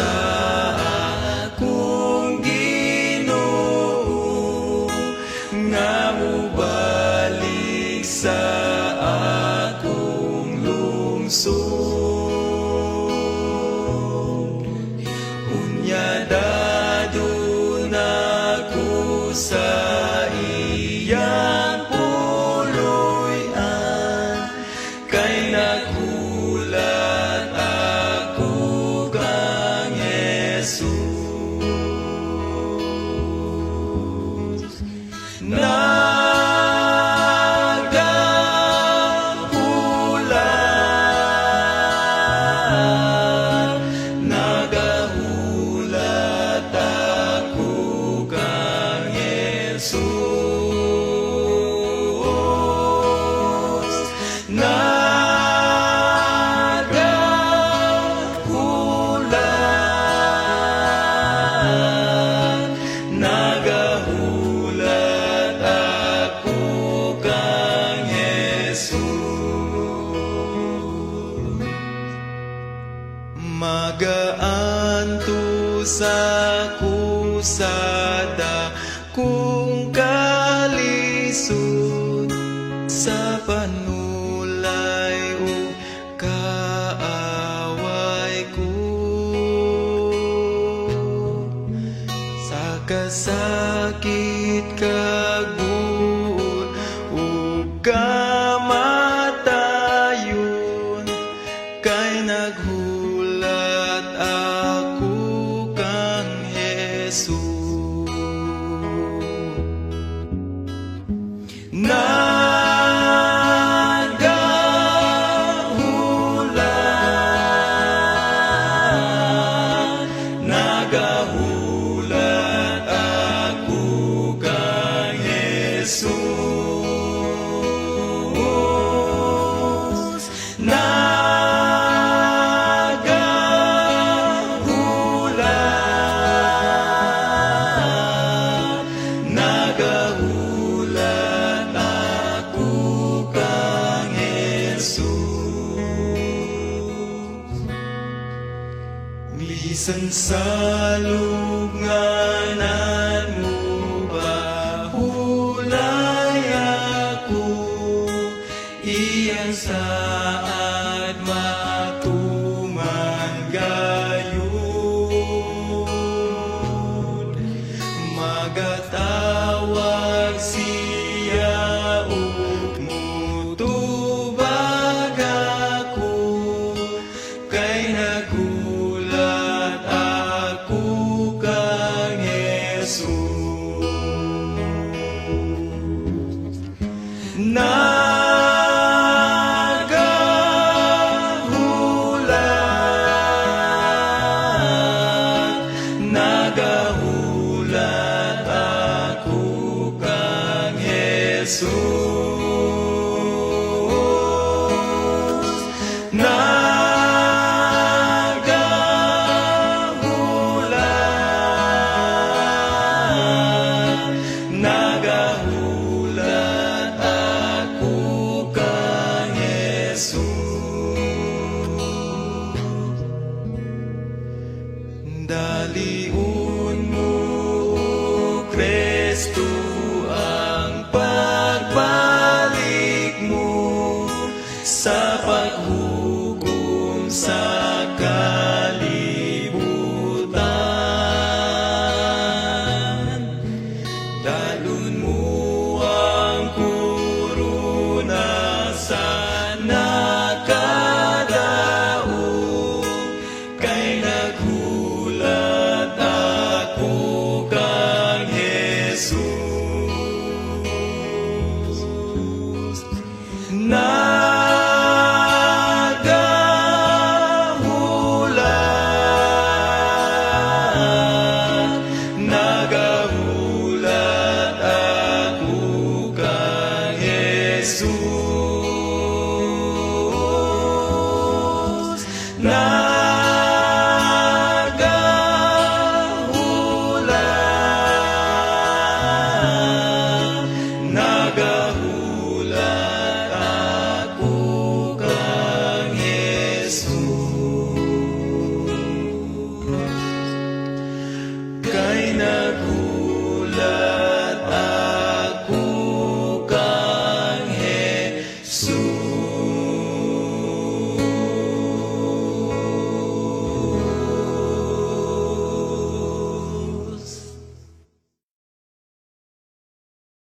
sa akong Ginoo, nga mubalik sa akong lungsod. Unya dadon ako sa iyang puloy-an, kay nagulat ako kang Jesus. Nagahulat ako kang Jesus. Nagahulat ako kang Jesus. Magaan to sa kusada kung kalisod, sa panulay o kaaway ko, sa kasakit kaguol o kamatayon, kay naghulat ako kang Jesus. Nagahulat ako kang Jesus. Nagahulat ako kang Jesus. Lisan sa lubnganan mo bahulay ako, iyan saad matuman gayon. Magatawag siya ug mutubag ako, kay nagulat ako kang Jesus. Nagahulat ako kang Jesus.